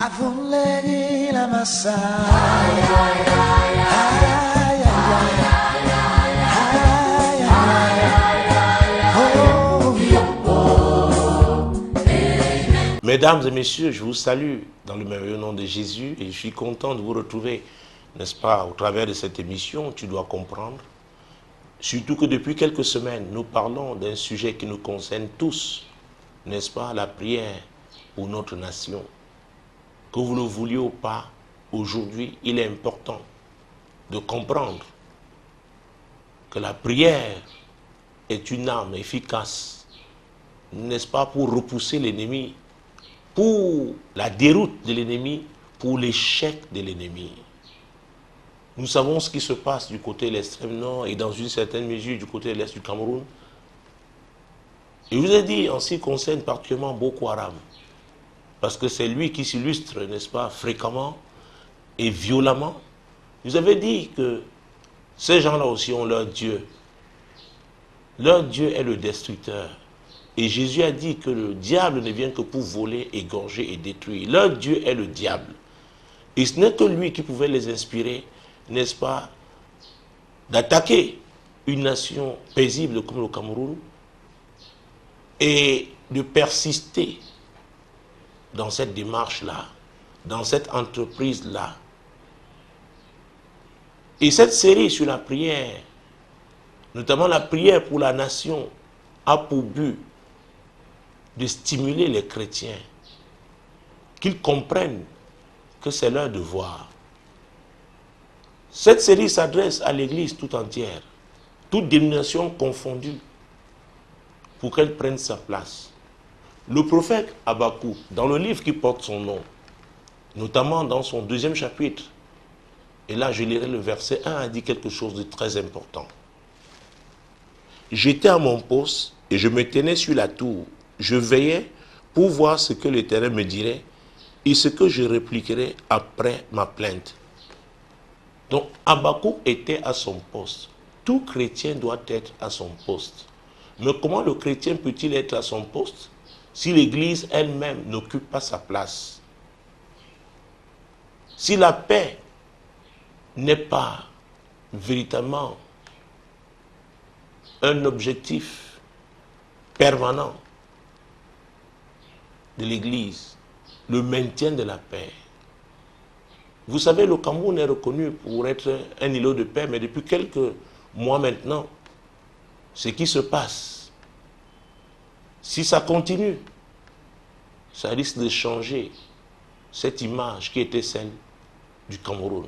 Avonlegi la massa. Ay, ay, ay, ay, ay, ay. Mesdames et messieurs, je vous salue dans le merveilleux nom de Jésus et je suis content de vous retrouver, n'est-ce pas, au travers de cette émission. Tu dois comprendre, surtout que depuis quelques semaines, nous parlons d'un sujet qui nous concerne tous, n'est-ce pas, la prière pour notre nation. Que vous le vouliez ou pas, aujourd'hui, il est important de comprendre que la prière est une arme efficace, n'est-ce pas, pour repousser l'ennemi, pour la déroute de l'ennemi, pour l'échec de l'ennemi. Nous savons ce qui se passe du côté de l'extrême nord et dans une certaine mesure du côté de l'est du Cameroun. Et je vous ai dit en ce qui concerne particulièrement Boko Haram, parce que c'est lui qui s'illustre, n'est-ce pas, fréquemment et violemment. Je vous avais dit que ces gens-là aussi ont leur Dieu. Leur Dieu est le destructeur. Et Jésus a dit que le diable ne vient que pour voler, égorger et détruire. Leur Dieu est le diable. Et ce n'est que lui qui pouvait les inspirer, n'est-ce pas, d'attaquer une nation paisible comme le Cameroun et de persister dans cette démarche-là, dans cette entreprise-là. Et cette série sur la prière, notamment la prière pour la nation, a pour but de stimuler les chrétiens, qu'ils comprennent que c'est leur devoir. Cette série s'adresse à l'Église tout entière, toute dénomination confondue, pour qu'elle prenne sa place. Le prophète Habakkuk, dans le livre qui porte son nom, notamment dans son 2e chapitre, et là je lirai le verset 1, a dit quelque chose de très important. J'étais à mon poste et je me tenais sur la tour. Je veillais pour voir ce que l'Éternel me dirait et ce que je répliquerais après ma plainte. Donc Habakkuk était à son poste. Tout chrétien doit être à son poste. Mais comment le chrétien peut-il être à son poste si l'Église elle-même n'occupe pas sa place? Si la paix n'est pas véritablement un objectif permanent de l'Église, le maintien de la paix. Vous savez, le Cameroun est reconnu pour être un îlot de paix, mais depuis quelques mois maintenant, ce qui se passe, si ça continue, ça risque de changer cette image qui était celle du Cameroun.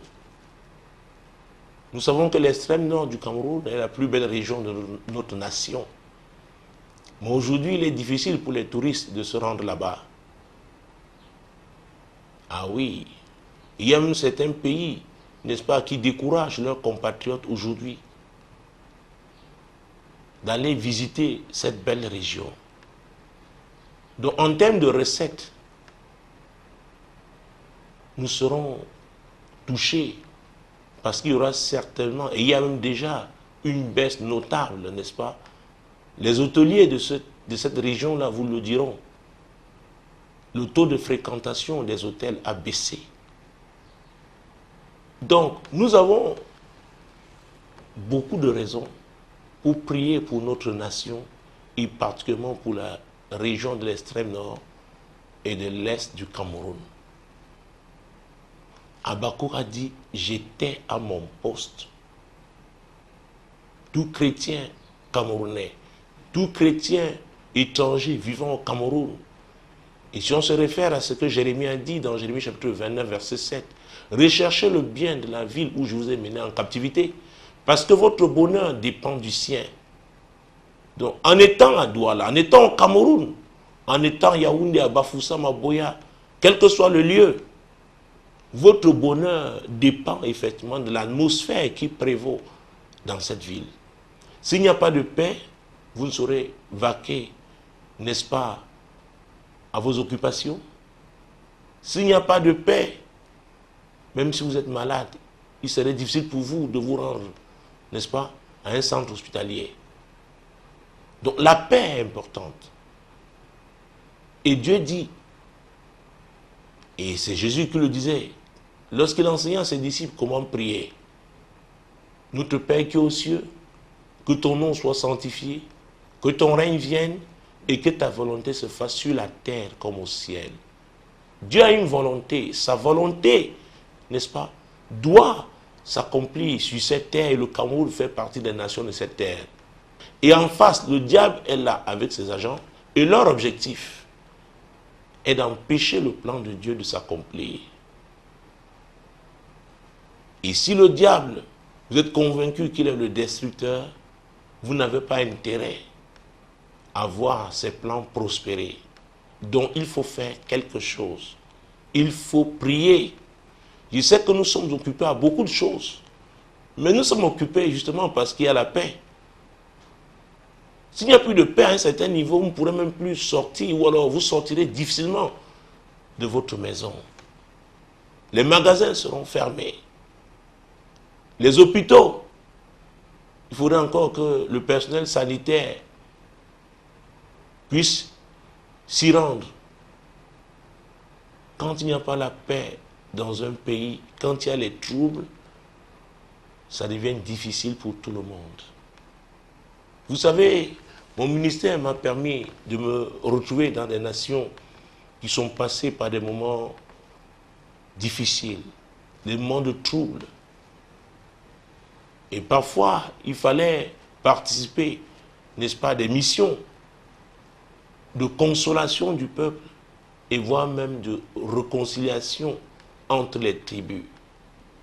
Nous savons que l'extrême nord du Cameroun est la plus belle région de notre nation. Mais aujourd'hui, il est difficile pour les touristes de se rendre là-bas. Ah oui, il y a même certains pays, n'est-ce pas, qui découragent leurs compatriotes aujourd'hui d'aller visiter cette belle région. Donc en termes de recettes, nous serons touchés parce qu'il y aura certainement, et il y a même déjà une baisse notable, n'est-ce pas? Les hôteliers de cette région-là vous le diront. Le taux de fréquentation des hôtels a baissé. Donc, nous avons beaucoup de raisons pour prier pour notre nation et particulièrement pour la région de l'extrême nord et de l'est du Cameroun. Habakkuk a dit, j'étais à mon poste. Tout chrétien camerounais, tout chrétien étranger vivant au Cameroun, et si on se réfère à ce que Jérémie a dit dans Jérémie chapitre 29, verset 7, recherchez le bien de la ville où je vous ai mené en captivité, parce que votre bonheur dépend du sien. Donc, en étant à Douala, en étant au Cameroun, en étant à Yaoundé, à Bafoussa, à Boya, quel que soit le lieu, votre bonheur dépend effectivement de l'atmosphère qui prévaut dans cette ville. S'il n'y a pas de paix, vous ne saurez vaquer, n'est-ce pas, à vos occupations. S'il n'y a pas de paix, même si vous êtes malade, il serait difficile pour vous de vous rendre, n'est-ce pas, à un centre hospitalier. Donc la paix est importante. Et Dieu dit, Et c'est Jésus qui le disait. Lorsqu'il enseignait à ses disciples comment prier. Notre Père qui est aux cieux, que ton nom soit sanctifié, que ton règne vienne et que ta volonté se fasse sur la terre comme au ciel. Dieu a une volonté. Sa volonté, n'est-ce pas, doit s'accomplir sur cette terre et le Cameroun fait partie des nations de cette terre. Et en face, le diable est là avec ses agents et leur objectif est d'empêcher le plan de Dieu de s'accomplir. Et si le diable, vous êtes convaincu qu'il est le destructeur, vous n'avez pas intérêt à voir ses plans prospérer. Donc il faut faire quelque chose. Il faut prier. Je sais que nous sommes occupés à beaucoup de choses. Mais nous sommes occupés justement parce qu'il y a la paix. S'il n'y a plus de paix à un certain niveau, vous ne pourrez même plus sortir ou alors vous sortirez difficilement de votre maison. Les magasins seront fermés. Les hôpitaux, il faudrait encore que le personnel sanitaire puisse s'y rendre. Quand il n'y a pas la paix dans un pays, quand il y a les troubles, ça devient difficile pour tout le monde. Vous savez, mon ministère m'a permis de me retrouver dans des nations qui sont passées par des moments difficiles, des moments de troubles. Et parfois, il fallait participer, n'est-ce pas, à des missions de consolation du peuple et voire même de réconciliation entre les tribus.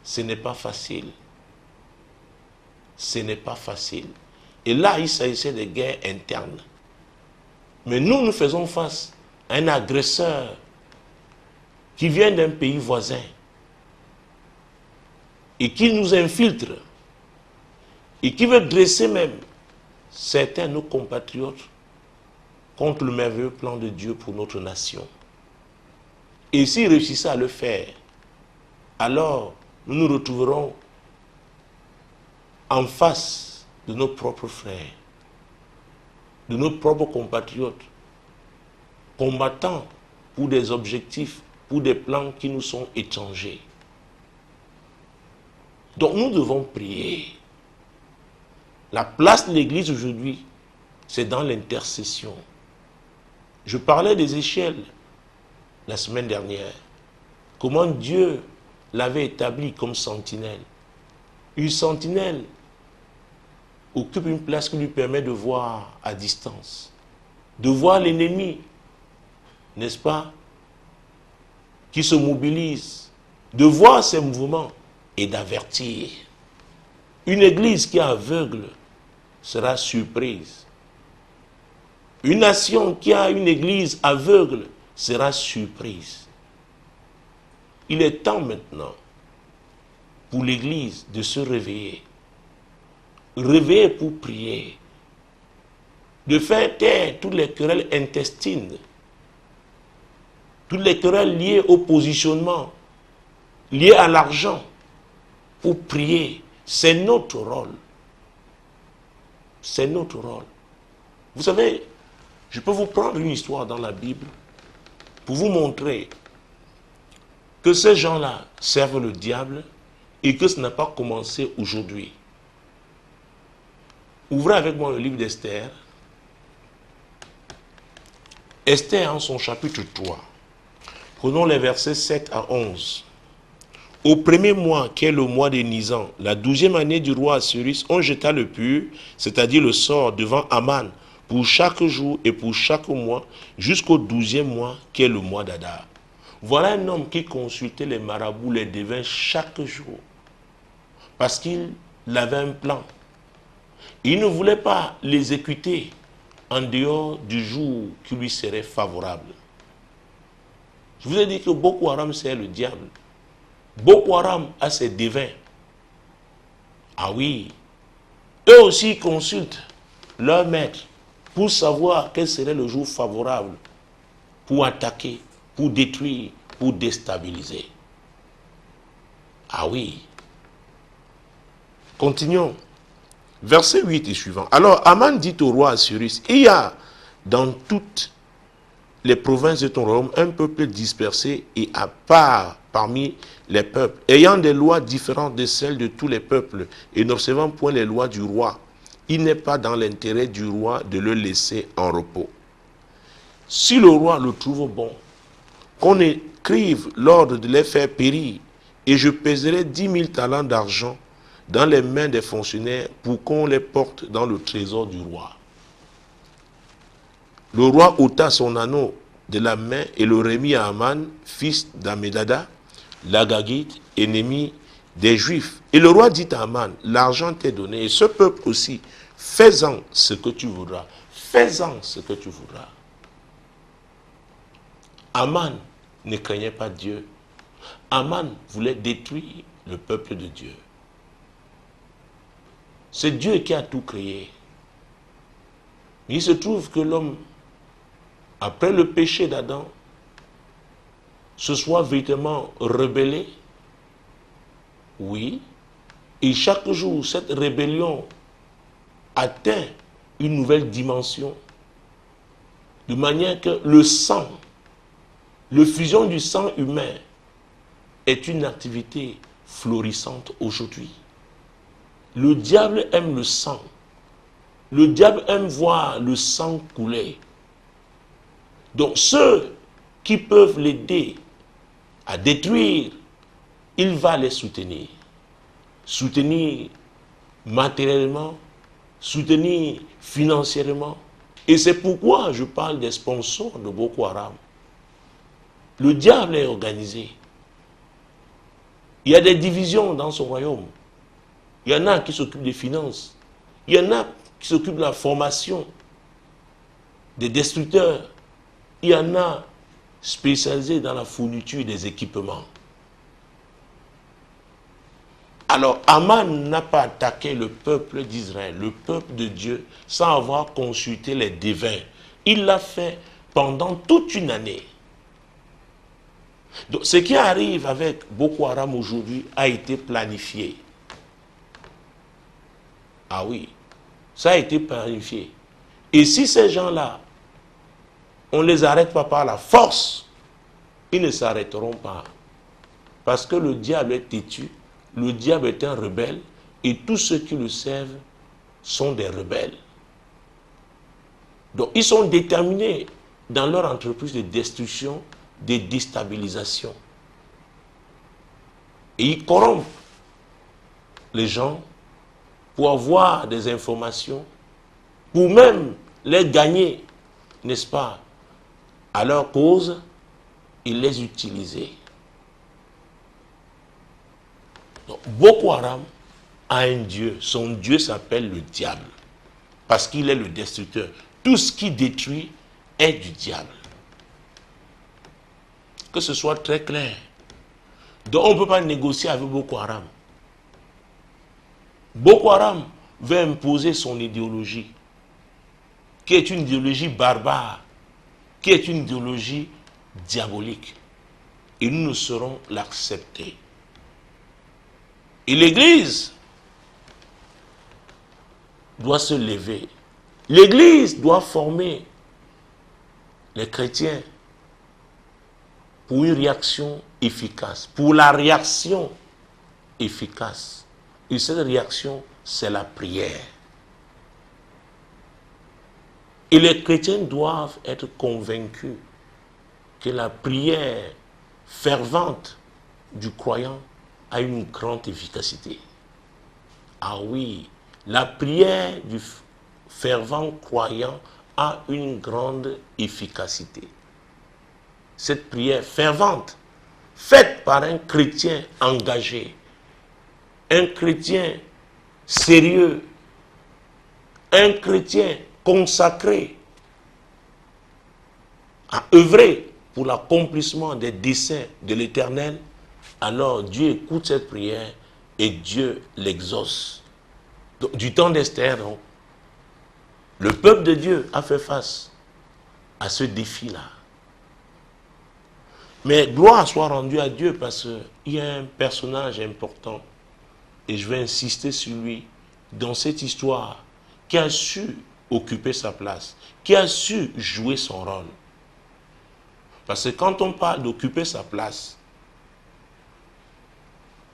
Ce n'est pas facile. Ce n'est pas facile. Et là, il s'agissait de guerres internes. Mais nous faisons face à un agresseur qui vient d'un pays voisin et qui nous infiltre et qui veut dresser même certains de nos compatriotes contre le merveilleux plan de Dieu pour notre nation. Et s'il réussissait à le faire, alors nous nous retrouverons en face de nos propres frères, de nos propres compatriotes, combattant pour des objectifs, pour des plans qui nous sont étrangers. Donc nous devons prier. La place de l'Église aujourd'hui, c'est dans l'intercession. Je parlais des échelles la semaine dernière. Comment Dieu l'avait établi comme sentinelle. Une sentinelle occupe une place qui lui permet de voir à distance, de voir l'ennemi, n'est-ce pas, qui se mobilise, de voir ses mouvements et d'avertir. Une église qui est aveugle sera surprise. Une nation qui a une église aveugle sera surprise. Il est temps maintenant pour l'église de se réveiller. Réveiller pour prier. De faire taire toutes les querelles intestines. Toutes les querelles liées au positionnement, liées à l'argent. Pour prier. C'est notre rôle. C'est notre rôle. Vous savez, je peux vous prendre une histoire dans la Bible pour vous montrer que ces gens-là servent le diable et que ce n'a pas commencé aujourd'hui. Ouvrez avec moi le livre d'Esther. Esther en son chapitre 3. Prenons les versets 7 à 11. Au premier mois, qui est le mois de Nisan, la 12e année du roi Assuérus, on jeta le pur, c'est-à-dire le sort, devant Aman, pour chaque jour et pour chaque mois, jusqu'au 12e mois, qui est le mois d'Adar. Voilà un homme qui consultait les marabouts, les devins, chaque jour. Parce qu'il avait un plan. Il ne voulait pas l'exécuter en dehors du jour qui lui serait favorable. Je vous ai dit que Boko Haram, c'est le diable. Boko Haram a ses devins. Ah oui. Eux aussi consultent leur maître pour savoir quel serait le jour favorable pour attaquer, pour détruire, pour déstabiliser. Ah oui. Continuons. Verset 8 et suivant. Alors Aman dit au roi Assuérus, il y a dans toutes les provinces de ton royaume un peuple dispersé et à part parmi les peuples, ayant des lois différentes de celles de tous les peuples et n'observant point les lois du roi. Il n'est pas dans l'intérêt du roi de le laisser en repos. Si le roi le trouve bon, qu'on écrive l'ordre de les faire périr, et je pèserai 10 000 talents d'argent dans les mains des fonctionnaires pour qu'on les porte dans le trésor du roi. Le roi ôta son anneau de la main et le remit à Aman, fils d'Ammédada, l'Agagite, ennemi des Juifs. Et le roi dit à Aman, l'argent t'est donné, et ce peuple aussi, fais-en ce que tu voudras. Fais-en ce que tu voudras. Aman ne craignait pas Dieu. Aman voulait détruire le peuple de Dieu. C'est Dieu qui a tout créé. Il se trouve que l'homme, après le péché d'Adam, se soit véritablement rebellé. Oui. Et chaque jour, cette rébellion atteint une nouvelle dimension. De manière que le sang, le fusion du sang humain est une activité florissante aujourd'hui. Le diable aime le sang. Le diable aime voir le sang couler. Donc ceux qui peuvent l'aider à détruire, il va les soutenir. Soutenir matériellement, soutenir financièrement. Et c'est pourquoi je parle des sponsors de Boko Haram. Le diable est organisé. Il y a des divisions dans son royaume. Il y en a qui s'occupent des finances. Il y en a qui s'occupent de la formation des destructeurs. Il y en a spécialisés dans la fourniture des équipements. Alors, Aman n'a pas attaqué le peuple d'Israël, le peuple de Dieu, sans avoir consulté les devins. Il l'a fait pendant toute une année. Donc, ce qui arrive avec Boko Haram aujourd'hui a été planifié. Ah oui, ça a été planifié. Et si ces gens-là, on ne les arrête pas par la force, ils ne s'arrêteront pas. Parce que le diable est têtu, le diable est un rebelle, et tous ceux qui le servent sont des rebelles. Donc ils sont déterminés dans leur entreprise de destruction, de déstabilisation. Et ils corrompent les gens pour avoir des informations, pour même les gagner, n'est-ce pas, à leur cause, et les utiliser. Donc, Boko Haram a un Dieu. Son Dieu s'appelle le diable. Parce qu'il est le destructeur. Tout ce qui détruit est du diable. Que ce soit très clair. Donc on ne peut pas négocier avec Boko Haram. Boko Haram veut imposer son idéologie, qui est une idéologie barbare, qui est une idéologie diabolique. Et nous ne saurons l'accepter. Et l'Église doit se lever. L'Église doit former les chrétiens pour une réaction efficace, pour la réaction efficace. Et cette réaction, c'est la prière. Et les chrétiens doivent être convaincus que la prière fervente du croyant a une grande efficacité. Ah oui, la prière du fervent croyant a une grande efficacité. Cette prière fervente, faite par un chrétien engagé, un chrétien sérieux, un chrétien consacré à œuvrer pour l'accomplissement des desseins de l'Éternel, alors Dieu écoute cette prière et Dieu l'exauce. Du temps d'Esther, le peuple de Dieu a fait face à ce défi-là. Mais gloire soit rendue à Dieu parce qu'il y a un personnage important, et je vais insister sur lui, dans cette histoire, qui a su occuper sa place, qui a su jouer son rôle. Parce que quand on parle d'occuper sa place,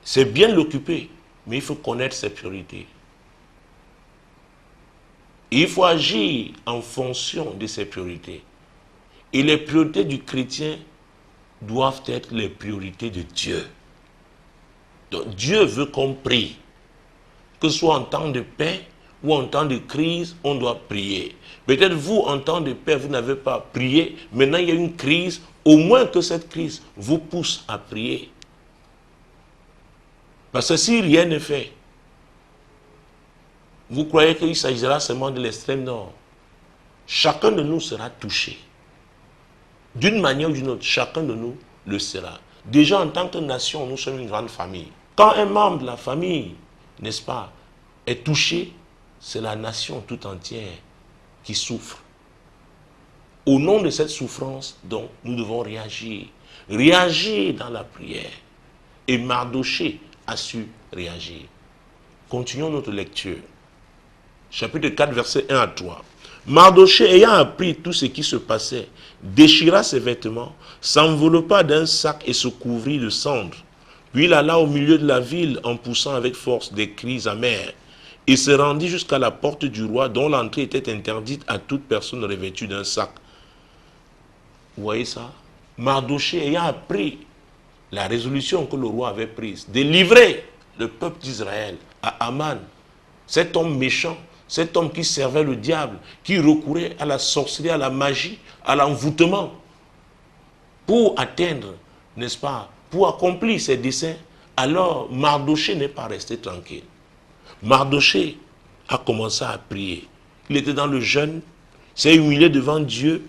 c'est bien l'occuper, mais il faut connaître ses priorités. Il faut agir en fonction de ses priorités. Et les priorités du chrétien doivent être les priorités de Dieu. Donc Dieu veut qu'on prie. Que ce soit en temps de paix ou en temps de crise, on doit prier. Peut-être vous, en temps de paix, vous n'avez pas prié. Maintenant, il y a une crise. Au moins que cette crise vous pousse à prier. Parce que si rien n'est fait, vous croyez qu'il s'agira seulement de l'extrême nord. Chacun de nous sera touché. D'une manière ou d'une autre, chacun de nous le sera. Déjà, en tant que nation, nous sommes une grande famille. Quand un membre de la famille, n'est-ce pas, est touché, c'est la nation tout entière qui souffre. Au nom de cette souffrance, donc, nous devons réagir. Réagir dans la prière. Et Mardochée a su réagir. Continuons notre lecture. Chapitre 4, versets 1 à 3. Mardochée, ayant appris tout ce qui se passait, déchira ses vêtements, s'enveloppa d'un sac et se couvrit de cendres. Puis il alla au milieu de la ville en poussant avec force des cris amers. Il se rendit jusqu'à la porte du roi dont l'entrée était interdite à toute personne revêtue d'un sac. Vous voyez ça? Mardochée ayant appris la résolution que le roi avait prise de livrer le peuple d'Israël à Aman, cet homme méchant, cet homme qui servait le diable, qui recourait à la sorcellerie, à la magie, à l'envoûtement, pour atteindre, n'est-ce pas, pour accomplir ses desseins, alors Mardochée n'est pas resté tranquille. Mardochée a commencé à prier. Il était dans le jeûne, s'est humilié devant Dieu.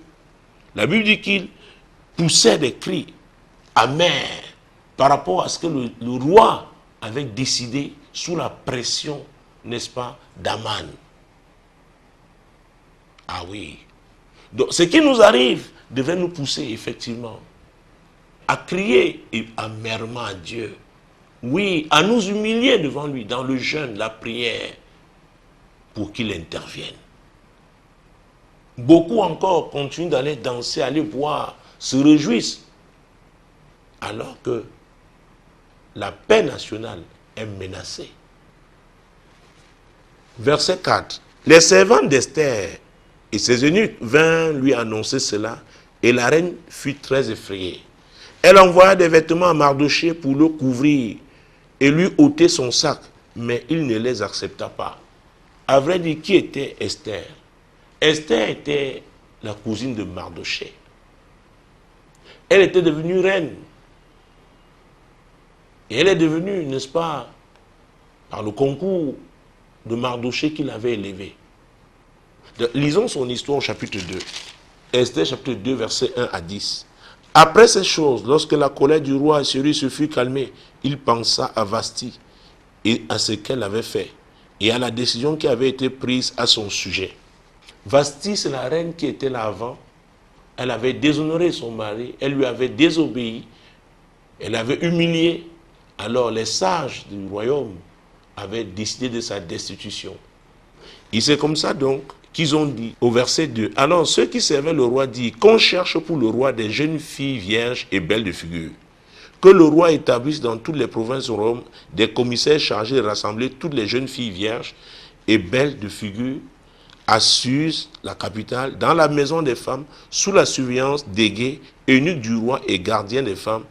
La Bible dit qu'il poussait des cris amers par rapport à ce que le roi avait décidé sous la pression, n'est-ce pas, d'Aman. Ah oui. Donc, ce qui nous arrive devrait nous pousser effectivement à crier amèrement à Dieu. Oui, à nous humilier devant lui dans le jeûne, la prière, pour qu'il intervienne. Beaucoup encore continuent d'aller danser, aller boire, se réjouissent, alors que la paix nationale est menacée. Verset 4. Les servants d'Esther et ses eunuques vinrent lui annoncer cela, et la reine fut très effrayée. Elle envoya des vêtements à Mardochée pour le couvrir et lui ôter son sac, mais il ne les accepta pas. À vrai dire, qui était Esther? Esther était la cousine de Mardochée. Elle était devenue reine. Et elle est devenue, n'est-ce pas, par le concours de Mardochée qu'il avait élevé. Lisons son histoire au chapitre 2. Esther chapitre 2, versets 1 à 10. Après ces choses, lorsque la colère du roi Assyrie se fut calmée, il pensa à Vasti et à ce qu'elle avait fait, et à la décision qui avait été prise à son sujet. Vasti, c'est la reine qui était là avant. Elle avait déshonoré son mari, elle lui avait désobéi, elle avait humilié. Alors les sages du royaume avaient décidé de sa destitution. Et c'est comme ça donc qu'ils ont dit au verset 2. Alors ceux qui servaient le roi dirent qu'on cherche pour le roi des jeunes filles vierges et belles de figure. Que le roi établisse dans toutes les provinces de Rome des commissaires chargés de rassembler toutes les jeunes filles vierges et belles de figure à Suse, la capitale, dans la maison des femmes, sous la surveillance d'Égée, eunuque du roi et gardien des femmes,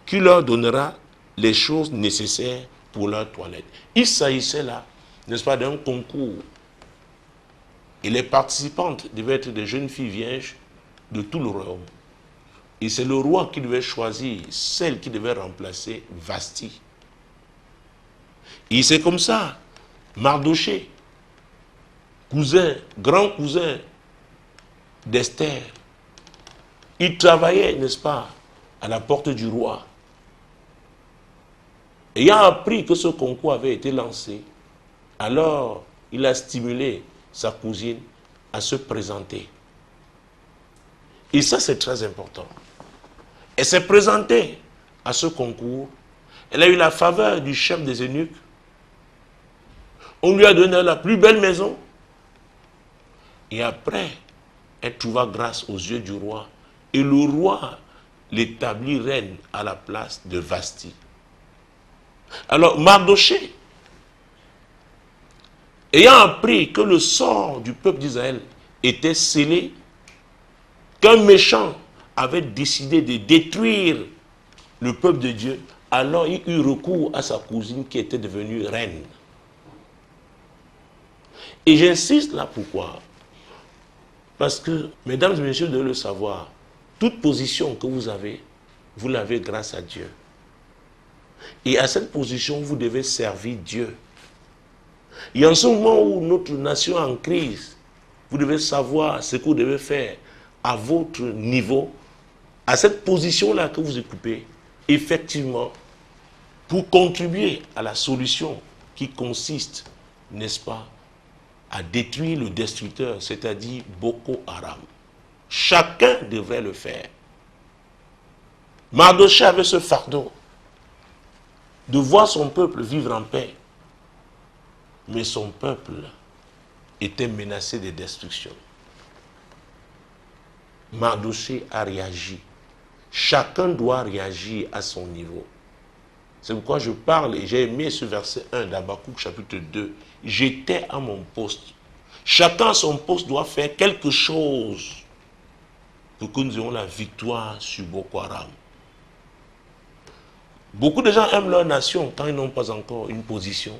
qui leur donnera les choses nécessaires pour leur toilette. Il s'agissait là, n'est-ce pas, d'un concours. Et les participantes devaient être des jeunes filles vierges de tout le royaume. Et c'est le roi qui devait choisir celle qui devait remplacer Vasti. Et c'est comme ça, Mardochée, cousin, grand cousin d'Esther, il travaillait, n'est-ce pas, à la porte du roi. Ayant appris que ce concours avait été lancé, alors il a stimulé sa cousine à se présenter. Et ça, c'est très important. Elle s'est présentée à ce concours. Elle a eu la faveur du chef des eunuques. On lui a donné la plus belle maison. Et après, elle trouva grâce aux yeux du roi. Et le roi l'établir reine à la place de Vasti. Alors Mardochée, ayant appris que le sort du peuple d'Israël était scellé, qu'un méchant avait décidé de détruire le peuple de Dieu, alors il eut recours à sa cousine qui était devenue reine. Et j'insiste là pourquoi? Parce que, mesdames et messieurs, vous devez le savoir, toute position que vous l'avez grâce à Dieu. Et à cette position, vous devez servir Dieu. Et en ce moment où notre nation est en crise, vous devez savoir ce que vous devez faire à votre niveau, à cette position-là que vous occupez, effectivement, pour contribuer à la solution qui consiste, n'est-ce pas, à détruire le destructeur, c'est-à-dire Boko Haram. Chacun devrait le faire. Mardochée avait ce fardeau de voir son peuple vivre en paix. Mais son peuple était menacé de destruction. Mardochée a réagi. Chacun doit réagir à son niveau. C'est pourquoi je parle et j'ai aimé ce verset 1 d'Habakkuk chapitre 2. J'étais à mon poste. Chacun à son poste doit faire quelque chose pour que nous ayons la victoire sur Boko Haram. Beaucoup de gens aiment leur nation quand ils n'ont pas encore une position.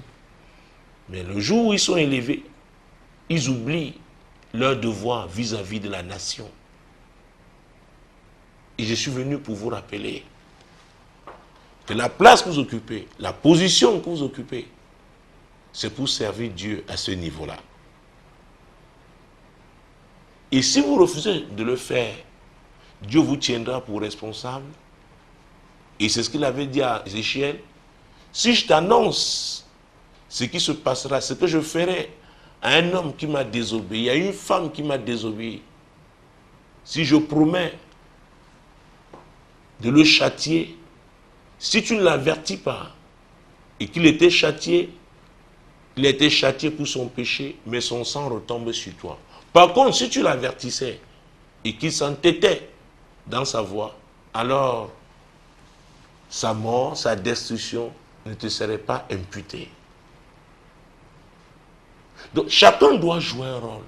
Mais le jour où ils sont élevés, ils oublient leur devoir vis-à-vis de la nation. Et je suis venu pour vous rappeler que la place que vous occupez, la position que vous occupez, c'est pour servir Dieu à ce niveau-là. Et si vous refusez de le faire, Dieu vous tiendra pour responsable. Et c'est ce qu'il avait dit à Ézéchiel. Si je t'annonce ce qui se passera, ce que je ferai à un homme qui m'a désobéi, à une femme qui m'a désobéi, si je promets de le châtier, si tu ne l'avertis pas, et qu'il était châtié, il a été châtié pour son péché, mais son sang retombe sur toi. Par contre, si tu l'avertissais, et qu'il s'entêtait dans sa voie, alors sa mort, sa destruction ne te serait pas imputée. Donc chacun doit jouer un rôle.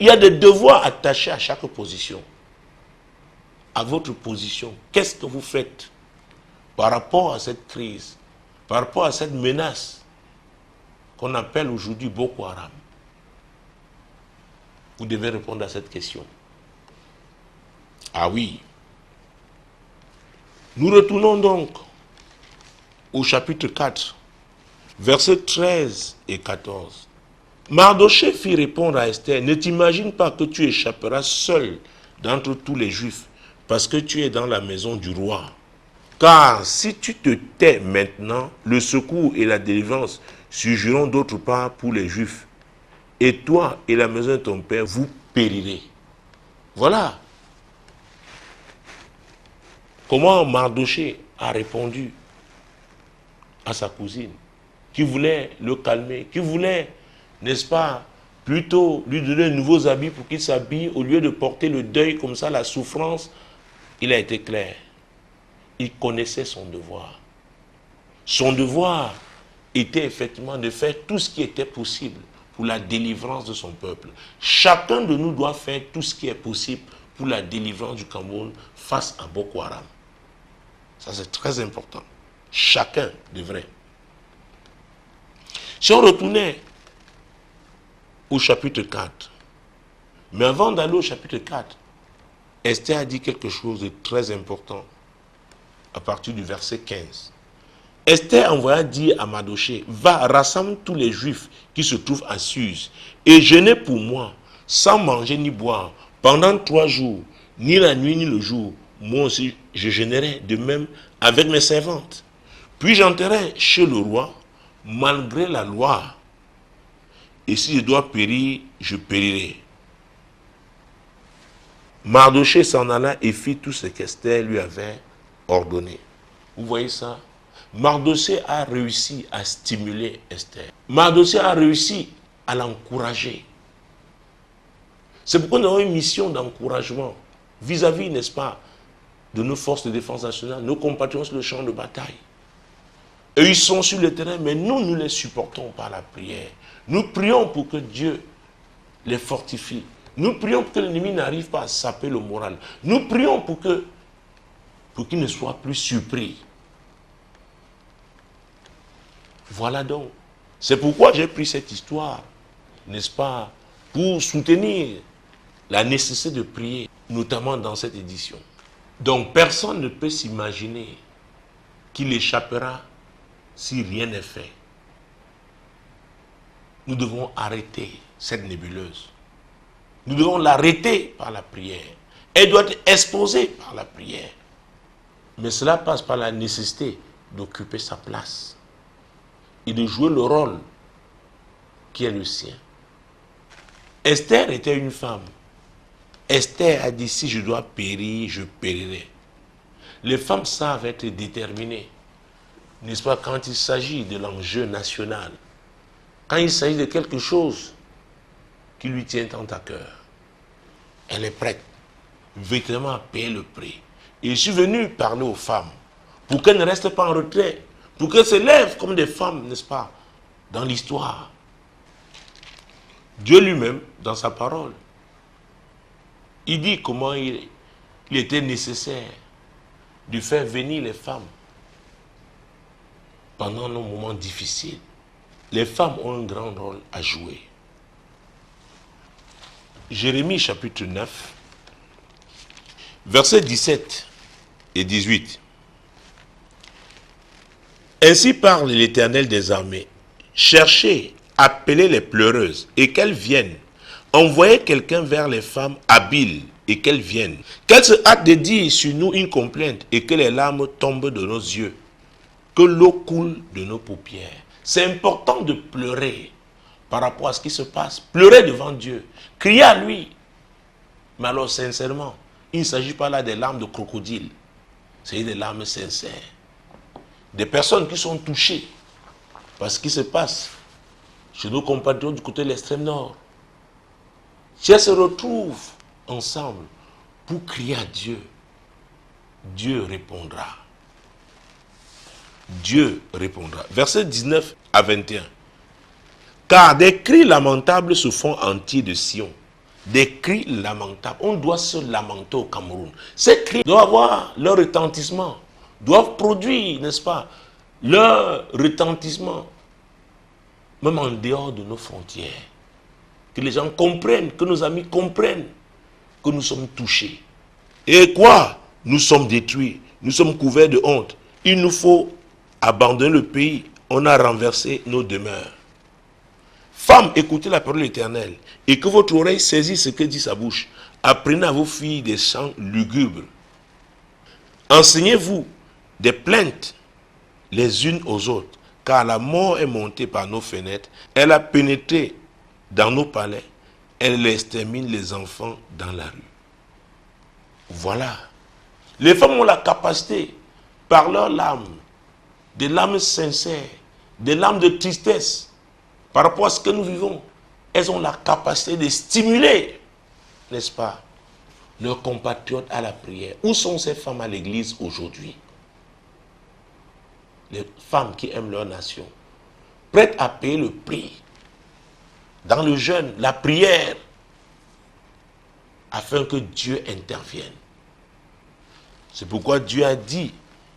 Il y a des devoirs attachés à chaque position. À votre position, qu'est-ce que vous faites par rapport à cette crise, par rapport à cette menace qu'on appelle aujourd'hui Boko Haram? Vous devez répondre à cette question. Ah oui. Nous retournons donc au chapitre 4, versets 13 et 14. Mardochée fit répondre à Esther, ne t'imagine pas que tu échapperas seul d'entre tous les Juifs, parce que tu es dans la maison du roi. Car si tu te tais maintenant, le secours et la délivrance surgiront d'autre part pour les Juifs. Et toi et la maison de ton père, vous périrez. Voilà comment Mardochée a répondu à sa cousine, qui voulait le calmer, qui voulait, n'est-ce pas, plutôt lui donner de nouveaux habits pour qu'il s'habille, au lieu de porter le deuil comme ça, la souffrance. Il a été clair. Il connaissait son devoir. Son devoir était effectivement de faire tout ce qui était possible pour la délivrance de son peuple. Chacun de nous doit faire tout ce qui est possible pour la délivrance du Cameroun face à Boko Haram. Ça, c'est très important. Chacun devrait. Si on retournait au chapitre 4, mais avant d'aller au chapitre 4, Esther a dit quelque chose de très important à partir du verset 15. Esther envoya dire à Mardochée, va, rassemble tous les Juifs qui se trouvent à Suse et jeûnez pour moi, sans manger ni boire, pendant 3 jours, ni la nuit ni le jour. Moi aussi, je jeûnerai de même avec mes servantes. Puis j'entrerai chez le roi, malgré la loi. Et si je dois périr, je périrai. Mardochée s'en alla et fit tout ce qu'Esther lui avait ordonné. Vous voyez ça? Mardochée a réussi à stimuler Esther. Mardochée a réussi à l'encourager. C'est pourquoi nous avons une mission d'encouragement vis-à-vis, n'est-ce pas, de nos forces de défense nationale, nos compatriotes sur le champ de bataille. Et ils sont sur le terrain, mais nous, nous les supportons par la prière. Nous prions pour que Dieu les fortifie. Nous prions pour que l'ennemi n'arrive pas à saper le moral. Nous prions pour qu'il ne soit plus surpris. Voilà donc. C'est pourquoi j'ai pris cette histoire, n'est-ce pas, pour soutenir la nécessité de prier, notamment dans cette édition. Donc personne ne peut s'imaginer qu'il échappera si rien n'est fait. Nous devons arrêter cette nébuleuse. Nous devons l'arrêter par la prière. Elle doit être exposée par la prière. Mais cela passe par la nécessité d'occuper sa place et de jouer le rôle qui est le sien. Esther était une femme. Esther a dit, si je dois périr, je périrai. Les femmes savent être déterminées, n'est-ce pas, quand il s'agit de l'enjeu national, quand il s'agit de quelque chose qui lui tient tant à cœur. Elle est prête, véritablement, à payer le prix. Et je suis venu parler aux femmes, pour qu'elles ne restent pas en retrait, pour qu'elles se lèvent comme des femmes, n'est-ce pas, dans l'histoire. Dieu lui-même, dans sa parole, il dit comment il était nécessaire de faire venir les femmes pendant nos moments difficiles. Les femmes ont un grand rôle à jouer. Jérémie chapitre 9, versets 17 et 18. Ainsi parle l'Éternel des armées. Cherchez, appelez les pleureuses et qu'elles viennent. Envoyez quelqu'un vers les femmes habiles et qu'elles viennent. Qu'elles se hâtent de dire sur nous une complainte et que les larmes tombent de nos yeux. Que l'eau coule de nos paupières. C'est important de pleurer par rapport à ce qui se passe. Pleurer devant Dieu. Crier à lui. Mais alors sincèrement, il ne s'agit pas là des larmes de crocodile. C'est des larmes sincères. Des personnes qui sont touchées par ce qui se passe chez nos compatriotes du côté de l'extrême nord. Si elles se retrouvent ensemble pour crier à Dieu, Dieu répondra. Dieu répondra. Versets 19 à 21. Car des cris lamentables se font entiers de Sion. Des cris lamentables. On doit se lamenter au Cameroun. Ces cris doivent avoir leur retentissement. Doivent produire, n'est-ce pas, leur retentissement. Même en dehors de nos frontières. Que les gens comprennent, que nos amis comprennent que nous sommes touchés. Et quoi? Nous sommes détruits. Nous sommes couverts de honte. Il nous faut abandonner le pays. On a renversé nos demeures. Femmes, écoutez la parole de l'Éternel et que votre oreille saisisse ce que dit sa bouche. Apprenez à vos filles des chants lugubres. Enseignez-vous des plaintes les unes aux autres, car la mort est montée par nos fenêtres. Elle a pénétré dans nos palais. Elle extermine les enfants dans la rue. Voilà. Les femmes ont la capacité, par leurs larmes, des larmes sincères, des larmes de tristesse, par rapport à ce que nous vivons, elles ont la capacité de stimuler, n'est-ce pas, leurs compatriotes à la prière. Où sont ces femmes à l'église aujourd'hui? Les femmes qui aiment leur nation, prêtes à payer le prix dans le jeûne, la prière, afin que Dieu intervienne. C'est pourquoi Dieu a dit,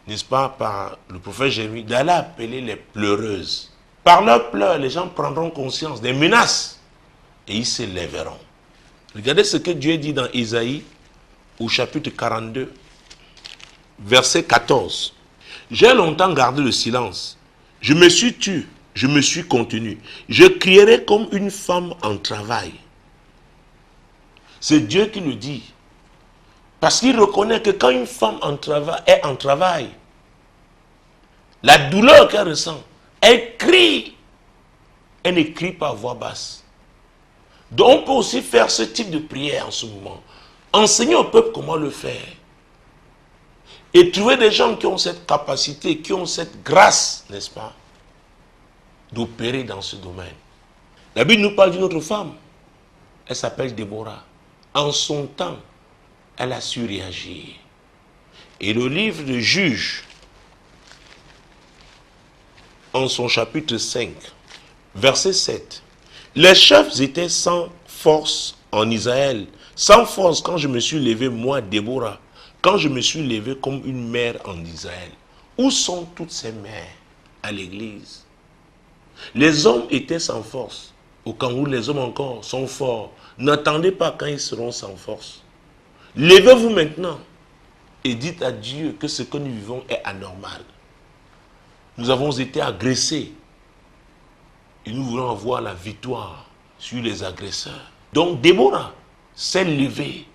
n'est-ce pas, par le prophète Jérémie, d'aller appeler les pleureuses. Par leurs pleurs, les gens prendront conscience des menaces et ils se lèveront. Regardez ce que Dieu dit dans Isaïe, au chapitre 42, verset 14. J'ai longtemps gardé le silence. Je me suis tu, je me suis contenu. Je crierai comme une femme en travail. C'est Dieu qui le dit. Parce qu'il reconnaît que quand une femme est en travail, la douleur qu'elle ressent, elle crie. Elle ne crie pas à voix basse. Donc on peut aussi faire ce type de prière en ce moment. Enseigner au peuple comment le faire. Et trouver des gens qui ont cette capacité, qui ont cette grâce, n'est-ce pas, d'opérer dans ce domaine. La Bible nous parle d'une autre femme. Elle s'appelle Déborah. En son temps, elle a su réagir. Et le livre de Juges, en son chapitre 5, verset 7. Les chefs étaient sans force en Israël, sans force quand je me suis levé, moi, Déborah, quand je me suis levé comme une mère en Israël. Où sont toutes ces mères à l'église? Les hommes étaient sans force. Au Cameroun, les hommes encore sont forts. N'attendez pas quand ils seront sans force. Levez-vous maintenant et dites à Dieu que ce que nous vivons est anormal. Nous avons été agressés et nous voulons avoir la victoire sur les agresseurs. Donc Déborah s'est levée.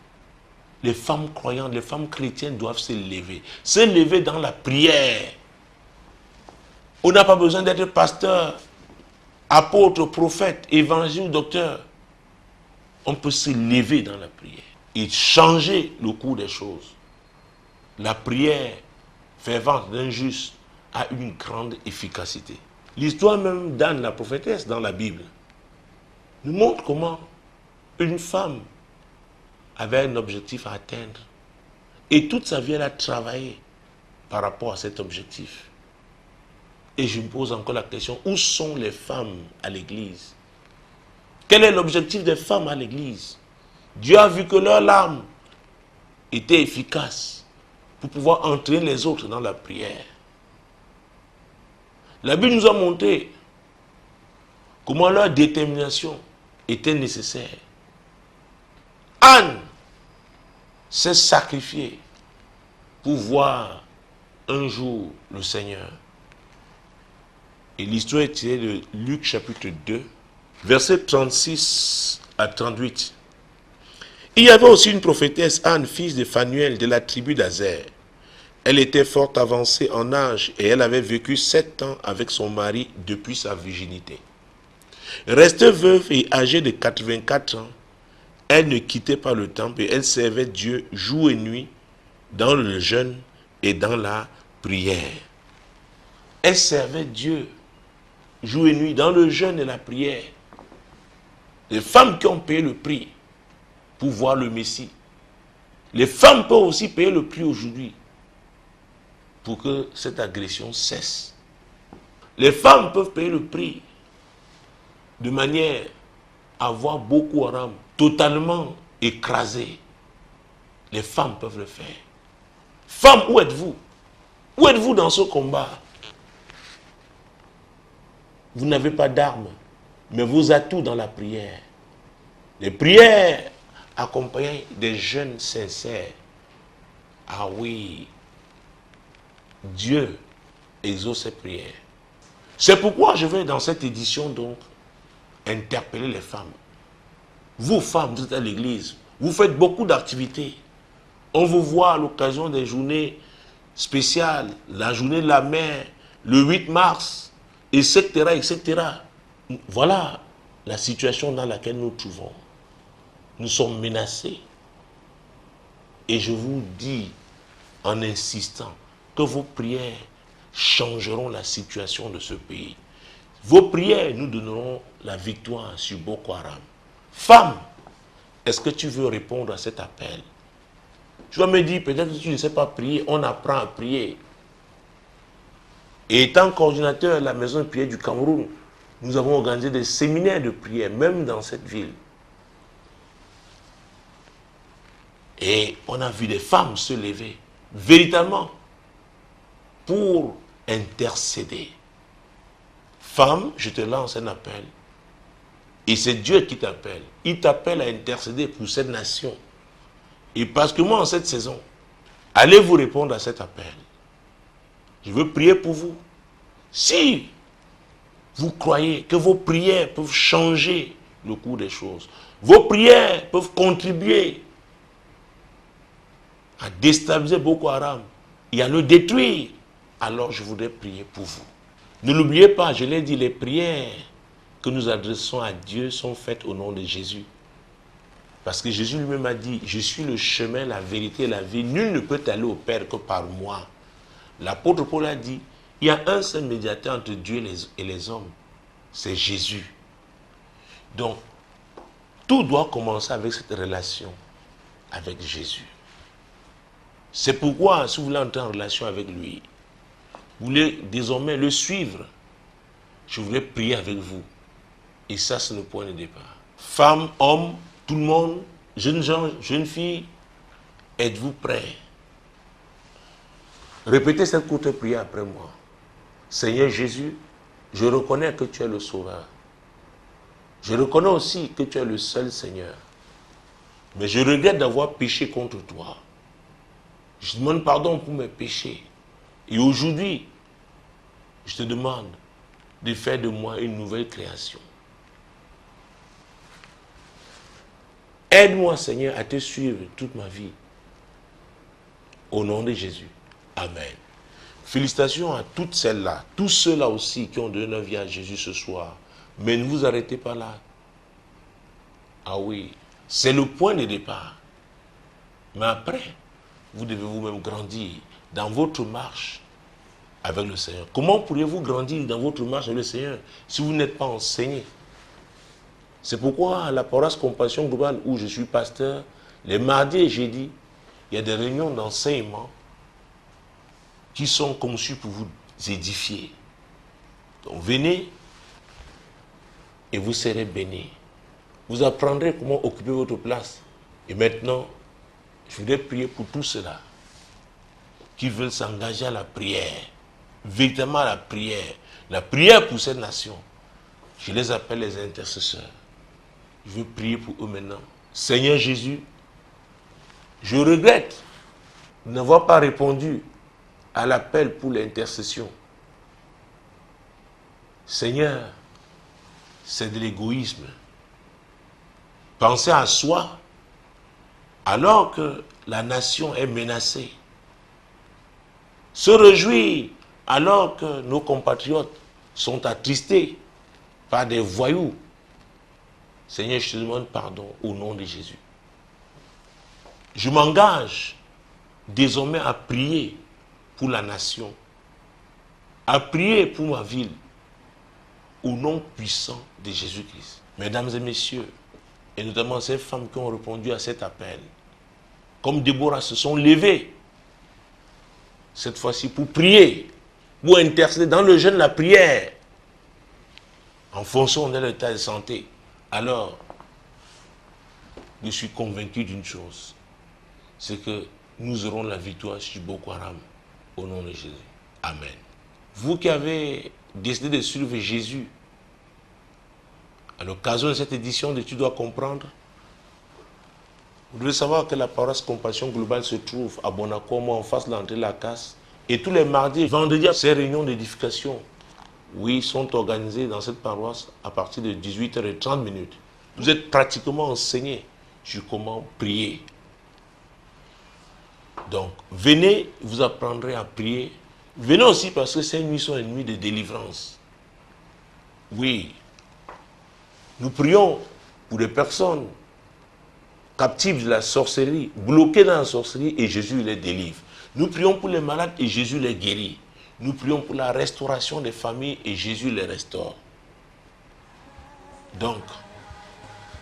Les femmes croyantes, les femmes chrétiennes doivent se lever. Se lever dans la prière. On n'a pas besoin d'être pasteur, apôtre, prophète, évangile ou docteur. On peut se lever dans la prière et changer le cours des choses. La prière fervente d'un juste a une grande efficacité. L'histoire même d'Anne, la prophétesse, dans la Bible, nous montre comment une femme avait un objectif à atteindre. Et toute sa vie, elle a travaillé par rapport à cet objectif. Et je me pose encore la question, où sont les femmes à l'église? Quel est l'objectif des femmes à l'église? Dieu a vu que leur larmes était efficace pour pouvoir entraîner les autres dans la prière. La Bible nous a montré comment leur détermination était nécessaire. Anne s'est sacrifiée pour voir un jour le Seigneur. Et l'histoire est tirée de Luc chapitre 2, versets 36 à 38. Il y avait aussi une prophétesse, Anne, fille de Phanuel, de la tribu d'Azer. Elle était fort avancée en âge et elle avait vécu 7 ans avec son mari depuis sa virginité. Restée veuve et âgée de 84 ans, elle ne quittait pas le temple et elle servait Dieu jour et nuit dans le jeûne et dans la prière. Elle servait Dieu jour et nuit dans le jeûne et la prière. Les femmes qui ont payé le prix pour voir le Messie. Les femmes peuvent aussi payer le prix aujourd'hui pour que cette agression cesse. Les femmes peuvent payer le prix de manière à voir Boko Haram totalement écrasé. Les femmes peuvent le faire. Femmes, où êtes-vous? Où êtes-vous dans ce combat? Vous n'avez pas d'armes, mais vos atouts dans la prière. Les prières accompagnées des jeûnes sincères. Ah oui, Dieu exauce ses prières. C'est pourquoi je vais dans cette édition donc interpeller les femmes. Vous femmes, vous êtes à l'église, vous faites beaucoup d'activités. On vous voit à l'occasion des journées spéciales, la journée de la mer, le 8 mars, etc., etc. Voilà la situation dans laquelle nous nous trouvons. Nous sommes menacés. Et je vous dis, en insistant, que vos prières changeront la situation de ce pays. Vos prières nous donneront la victoire sur Boko Haram. Femme, est-ce que tu veux répondre à cet appel? Tu vas me dire, peut-être que tu ne sais pas prier, on apprend à prier. Et étant coordinateur de la maison de prière du Cameroun, nous avons organisé des séminaires de prière, même dans cette ville. Et on a vu des femmes se lever, véritablement, pour intercéder. Femme, je te lance un appel. Et c'est Dieu qui t'appelle. Il t'appelle à intercéder pour cette nation. Et parce que moi, en cette saison, allez vous répondre à cet appel. Je veux prier pour vous. Si vous croyez que vos prières peuvent changer le cours des choses, vos prières peuvent contribuer à déstabiliser Boko Haram et à le détruire, alors je voudrais prier pour vous. Ne l'oubliez pas, je l'ai dit, les prières que nous adressons à Dieu sont faites au nom de Jésus. Parce que Jésus lui-même a dit, je suis le chemin, la vérité et la vie. Nul ne peut aller au Père que par moi. L'apôtre Paul a dit, il y a un seul médiateur entre Dieu et les hommes. C'est Jésus. Donc, tout doit commencer avec cette relation avec Jésus. C'est pourquoi, si vous voulez entrer en relation avec lui, vous voulez désormais le suivre, je voulais prier avec vous. Et ça, c'est le point de départ. Femmes, hommes, tout le monde, jeunes gens, jeunes filles, êtes-vous prêts? Répétez cette courte prière après moi. Seigneur Jésus, je reconnais que tu es le Sauveur. Je reconnais aussi que tu es le seul Seigneur. Mais je regrette d'avoir péché contre toi. Je demande pardon pour mes péchés. Et aujourd'hui, je te demande de faire de moi une nouvelle création. Aide-moi, Seigneur, à te suivre toute ma vie. Au nom de Jésus. Amen. Félicitations à toutes celles-là, tous ceux-là aussi qui ont donné leur vie à Jésus ce soir. Mais ne vous arrêtez pas là. Ah oui, c'est le point de départ. Mais après, vous devez vous-même grandir dans votre marche avec le Seigneur. Comment pourriez-vous grandir dans votre marche avec le Seigneur si vous n'êtes pas enseigné? C'est pourquoi à la paroisse Compassion Globale où je suis pasteur, les mardis et jeudis, il y a des réunions d'enseignement qui sont conçues pour vous édifier. Donc venez et vous serez bénis. Vous apprendrez comment occuper votre place. Et maintenant, je voudrais prier pour tous ceux-là qui veulent s'engager à la prière, véritablement à la prière pour cette nation. Je les appelle les intercesseurs. Je veux prier pour eux maintenant. Seigneur Jésus, je regrette de n'avoir pas répondu à l'appel pour l'intercession. Seigneur, c'est de l'égoïsme. Penser à soi alors que la nation est menacée. Se réjouir alors que nos compatriotes sont attristés par des voyous. Seigneur, je te demande pardon au nom de Jésus. Je m'engage désormais à prier pour la nation, à prier pour ma ville, au nom puissant de Jésus-Christ. Mesdames et messieurs, et notamment ces femmes qui ont répondu à cet appel, comme Déborah se sont levées, cette fois-ci pour prier, pour intercéder dans le jeûne, la prière, en fonction de l'état de santé. Alors, je suis convaincu d'une chose, c'est que nous aurons la victoire sur Boko Haram, au nom de Jésus. Amen. Vous qui avez décidé de suivre Jésus, à l'occasion de cette édition de Tu dois comprendre, vous devez savoir que la paroisse Compassion Globale se trouve à Bonacoma, en face de l'entrée de la Casse. Et tous les mardis et vendredis, ces réunions d'édification, oui, sont organisées dans cette paroisse à partir de 18h30. Vous êtes pratiquement enseignés sur comment prier. Donc, venez, vous apprendrez à prier. Venez aussi parce que ces nuits sont une nuit de délivrance. Oui, nous prions pour des personnes captives de la sorcellerie, bloquées dans la sorcellerie, et Jésus les délivre. Nous prions pour les malades et Jésus les guérit. Nous prions pour la restauration des familles et Jésus les restaure. Donc,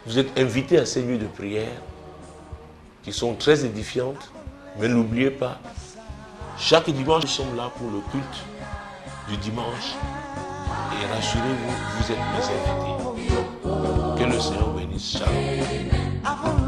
vous êtes invités à ces nuits de prière qui sont très édifiantes, mais n'oubliez pas, chaque dimanche, nous sommes là pour le culte du dimanche. Et rassurez-vous, vous êtes mes invités. Que le Seigneur bénisse. Shalom.